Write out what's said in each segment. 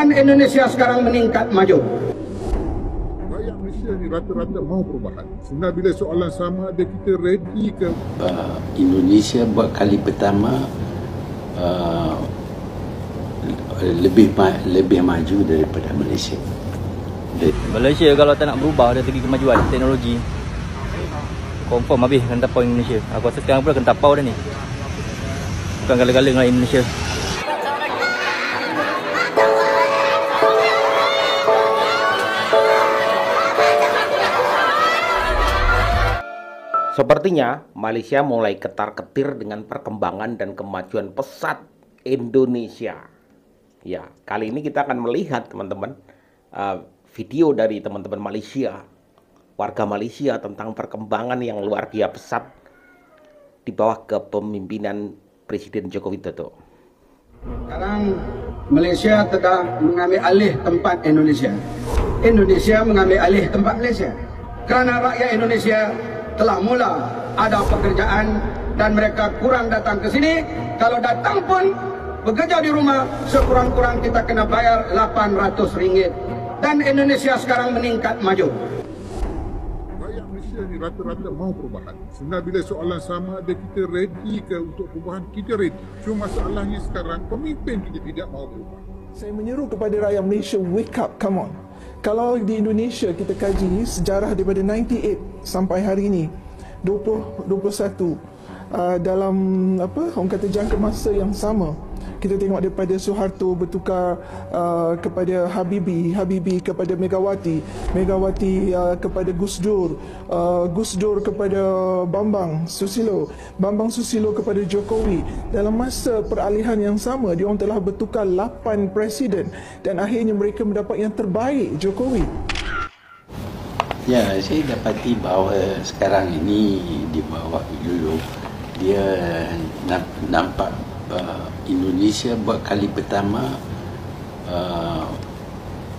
Dan Indonesia sekarang meningkat maju. Rakyat Malaysia ni rata-rata mau perubahan. Sebenarnya bila soalan sama ada, kita ready ke? Indonesia buat kali pertama lebih maju daripada Malaysia. Malaysia kalau tak nak berubah dari segi kemajuan teknologi, confirm habis akan tapau Indonesia. Aku rasa sekarang pun akan tapau dah ni. Bukan gala-gala dengan Indonesia. Sepertinya Malaysia mulai ketar-ketir dengan perkembangan dan kemajuan pesat Indonesia. Ya, kali ini kita akan melihat teman-teman video dari teman-teman Malaysia, warga Malaysia tentang perkembangan yang luar biasa pesat di bawah kepemimpinan Presiden Joko Widodo. Sekarang Malaysia telah mengambil alih tempat Indonesia. Indonesia mengambil alih tempat Malaysia. Kerana rakyat Indonesia telah mula ada pekerjaan dan mereka kurang datang ke sini. Kalau datang pun bekerja di rumah, sekurang-kurang kita kena bayar RM800. Dan Indonesia sekarang meningkat maju. Rakyat Malaysia ni rata-rata mau perubahan. Sebenarnya bila soalan sama ada, kita ready ke untuk perubahan? Kita ready. Cuma masalahnya sekarang pemimpin kita tidak mau berubah. Saya menyeru kepada rakyat Malaysia, wake up, come on. Kalau di Indonesia kita kaji sejarah daripada 98 sampai hari ini 2021, dalam orang kata jangka masa yang sama, kita tengok daripada Suharto bertukar kepada Habibie kepada Megawati kepada Gus Dur, Gus Dur kepada Bambang Susilo kepada Jokowi. Dalam masa peralihan yang sama, dia orang telah bertukar 8 presiden dan akhirnya mereka mendapat yang terbaik, Jokowi. Ya, saya dapati bahawa sekarang ini di bawah dulu dia nampak Indonesia buat kali pertama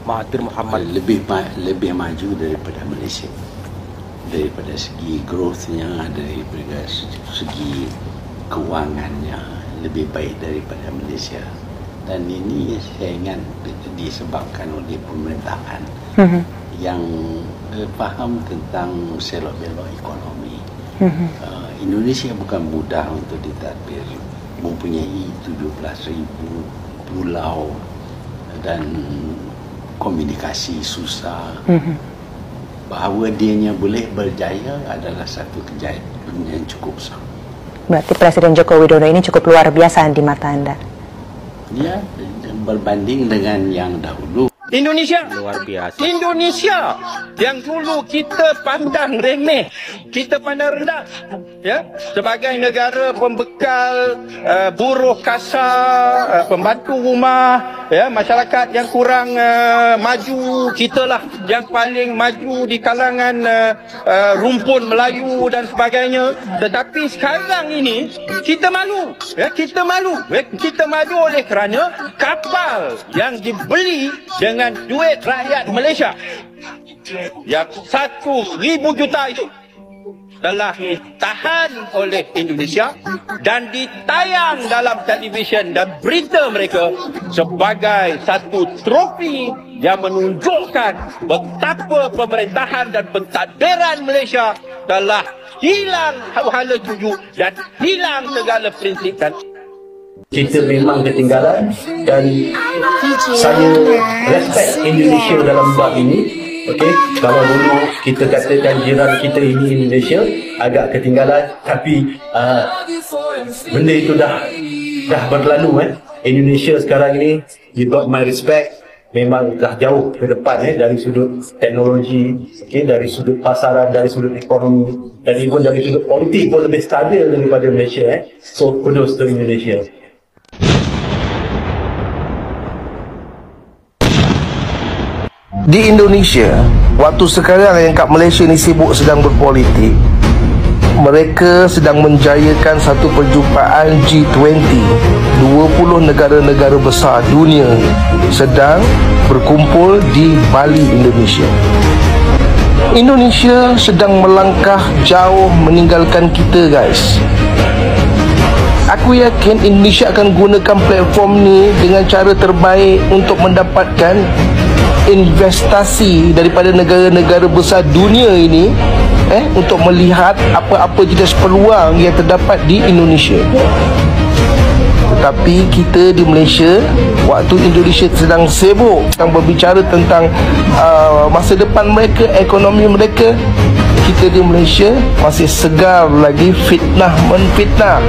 Mahathir Mohamad lebih maju daripada Malaysia, daripada segi growth-nya, daripada segi kewangannya lebih baik daripada Malaysia. Dan ini saya ingat disebabkan oleh pemerintahan yang faham tentang selok-belok ekonomi. Indonesia bukan mudah untuk ditadbir, mempunyai 17,000 pulau dan komunikasi susah. Bahawa dianya boleh berjaya adalah satu kejayaan yang cukup besar. Berarti Presiden Joko Widodo ini cukup luar biasa di mata Anda? Ya, berbanding dengan yang dahulu. Indonesia, luar biasa. Indonesia yang dulu kita pandang remeh, kita pandang rendah, ya, sebagai negara pembekal buruh kasar, pembantu rumah, ya, masyarakat yang kurang maju, kitalah yang paling maju di kalangan rumpun Melayu dan sebagainya. Tetapi sekarang ini kita malu, ya, kita malu oleh kerana kapal yang dibeli dengan duit rakyat Malaysia yang 1,000 juta itu telah ditahan oleh Indonesia dan ditayang dalam televisyen dan berita mereka sebagai satu trofi yang menunjukkan betapa pemerintahan dan pentadbiran Malaysia telah hilang hala tuju dan hilang segala prinsip dan kita memang ketinggalan dan saya respect Indonesia dalam bab ini. Okey, kalau dulu kita katakan jiran kita ini Indonesia agak ketinggalan, tapi benda itu dah berlalu. Indonesia sekarang ini, you got my respect, memang dah jauh ke depan dari sudut teknologi, dari sudut pasaran, dari sudut ekonomi, dan even dari sudut politik pun lebih stabil daripada Malaysia. So kudos to Indonesia. Di Indonesia, waktu sekarang yang kat Malaysia ni sibuk sedang berpolitik, mereka sedang menjayakan satu perjumpaan G20. 20 negara-negara besar dunia sedang berkumpul di Bali, Indonesia. Indonesia sedang melangkah jauh meninggalkan kita, guys. Aku yakin Indonesia akan gunakan platform ni dengan cara terbaik untuk mendapatkan investasi daripada negara-negara besar dunia ini, untuk melihat apa-apa jenis peluang yang terdapat di Indonesia. Tetapi kita di Malaysia, waktu Indonesia sedang sibuk sedang berbicara tentang masa depan mereka, ekonomi mereka, kita di Malaysia masih segar lagi fitnah menfitnah.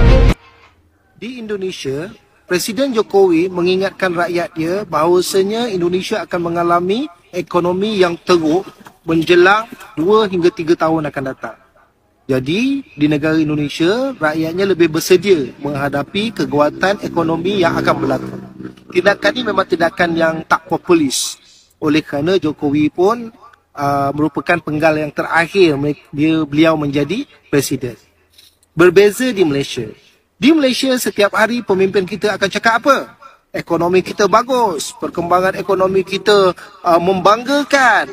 Di Indonesia, Presiden Jokowi mengingatkan rakyat dia bahawasanya Indonesia akan mengalami ekonomi yang teruk menjelang 2 hingga 3 tahun akan datang. Jadi, di negara Indonesia, rakyatnya lebih bersedia menghadapi kekuatan ekonomi yang akan berlaku. Tindakan ini memang tindakan yang tak populis. Oleh kerana Jokowi pun merupakan penggal yang terakhir beliau menjadi presiden. Berbeza di Malaysia. Di Malaysia, setiap hari pemimpin kita akan cakap apa? Ekonomi kita bagus, perkembangan ekonomi kita membanggakan.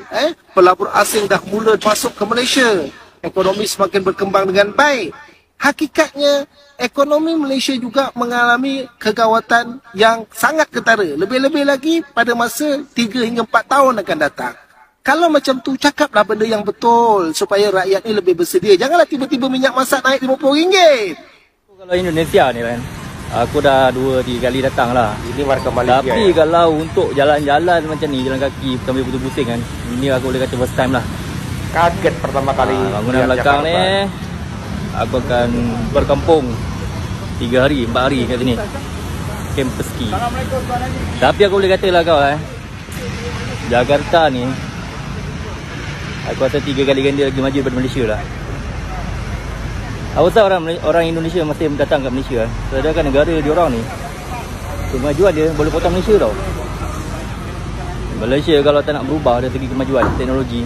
Pelabur asing dah mula masuk ke Malaysia. Ekonomi semakin berkembang dengan baik. Hakikatnya, ekonomi Malaysia juga mengalami kegawatan yang sangat ketara. Lebih-lebih lagi pada masa 3 hingga 4 tahun akan datang. Kalau macam tu, cakaplah benda yang betul supaya rakyat ni lebih bersedia. Janganlah tiba-tiba minyak masak naik RM50. Kalau Indonesia ni kan, aku dah 2-3 kali datang lah. Ini warga Malaysia. Tapi kalau untuk jalan-jalan macam ni, jalan kaki sambil pusing-pusing kan, ini aku boleh kata first time lah. Kaget pertama kali. Bangunan belakang ni, aku akan berkampung 3 hari, 4 hari kat sini. Camp ski. Tapi aku boleh kata lah kau Jakarta ni, aku rasa 3 kali ganda lagi maju daripada Malaysia lah. Aku tahu orang Indonesia masih datang ke Malaysia. Sedangkan negara diorang ni, kemajuan dia boleh potong Malaysia tau. Malaysia kalau tak nak berubah dari segi kemajuan teknologi,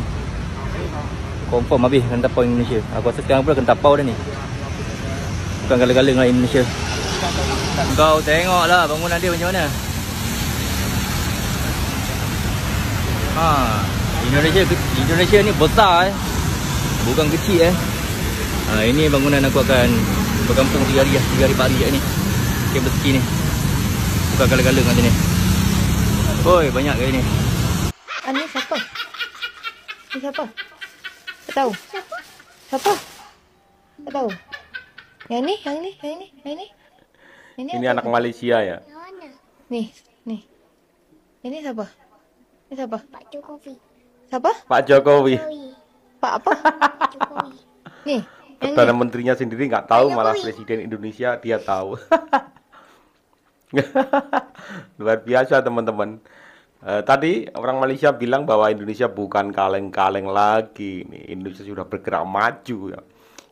confirm habis kena tapau Indonesia. Aku rasa sekarang pula kena tapau dah ni. Bukan galeng-galeng lah Indonesia. Kau tengoklah bangunan dia macam mana. Indonesia ni besar bukan kecil ini bangunan aku akan berkampung 3 hari 4 hari kat ni. Camp ski ni. Bukan galeng-galeng macam ni. Oi, banyak kat ni. Ni siapa? Ni siapa? Tak tahu. Siapa? Tak tahu. Yang ni. Ini anak Malaysia ya. Ni. Ini siapa? Ini siapa? Pak Jokowi. Siapa? Pak Jokowi. Pak apa? Pak Jokowi. Ni. Perdana Menterinya sendiri nggak tahu, malah Presiden Indonesia dia tahu. Luar biasa teman-teman. Tadi orang Malaysia bilang bahwa Indonesia bukan kaleng-kaleng lagi. Indonesia sudah bergerak maju.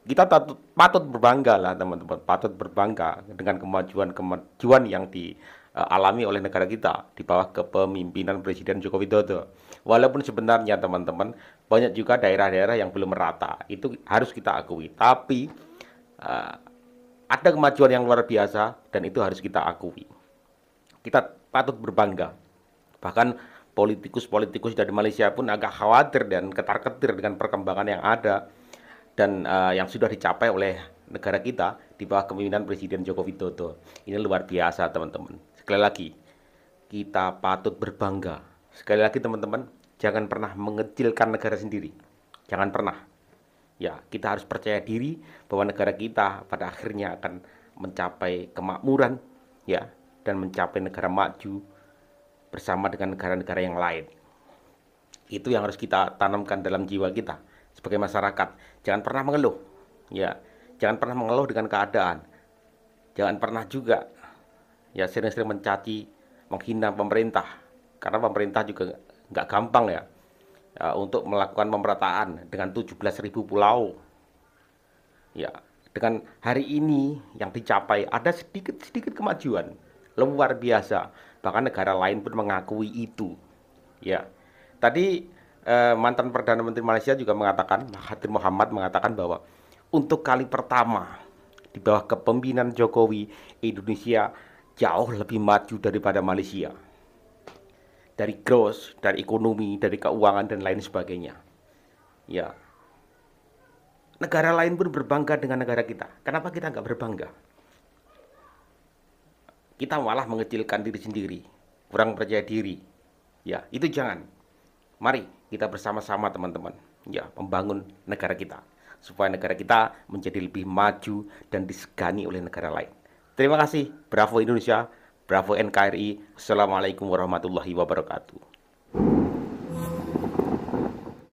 Kita patut berbangga lah teman-teman. Patut berbangga dengan kemajuan yang dialami oleh negara kita di bawah kepemimpinan Presiden Joko Widodo. Walaupun sebenarnya teman-teman, banyak juga daerah-daerah yang belum merata. Itu harus kita akui. Tapi ada kemajuan yang luar biasa dan itu harus kita akui. Kita patut berbangga. Bahkan politikus-politikus dari Malaysia pun agak khawatir dan ketar-ketir dengan perkembangan yang ada dan yang sudah dicapai oleh negara kita di bawah kepemimpinan Presiden Joko Widodo. Ini luar biasa teman-teman. Sekali lagi, kita patut berbangga. Sekali lagi teman-teman, jangan pernah mengecilkan negara sendiri. Jangan pernah. Ya, kita harus percaya diri bahwa negara kita pada akhirnya akan mencapai kemakmuran, ya, dan mencapai negara maju bersama dengan negara-negara yang lain. Itu yang harus kita tanamkan dalam jiwa kita sebagai masyarakat. Jangan pernah mengeluh, ya. Jangan pernah mengeluh dengan keadaan. Jangan pernah juga ya sering-sering mencaci, menghina pemerintah. Karena pemerintah juga nggak gampang ya untuk melakukan pemerataan dengan 17.000 pulau. Ya, dengan hari ini yang dicapai ada sedikit kemajuan luar biasa. Bahkan negara lain pun mengakui itu. Ya, tadi mantan Perdana Menteri Malaysia juga mengatakan, Mahathir Mohamad mengatakan bahwa untuk kali pertama di bawah kepemimpinan Jokowi, Indonesia jauh lebih maju daripada Malaysia. Dari growth, dari ekonomi, dari keuangan dan lain sebagainya. Ya, negara lain pun berbangga dengan negara kita. Kenapa kita nggak berbangga? kita malah mengecilkan diri sendiri, kurang percaya diri. Ya, itu jangan. Mari kita bersama-sama teman-teman, ya, membangun negara kita supaya negara kita menjadi lebih maju dan disegani oleh negara lain. Terima kasih. Bravo Indonesia, bravo NKRI. Assalamualaikum warahmatullahi wabarakatuh.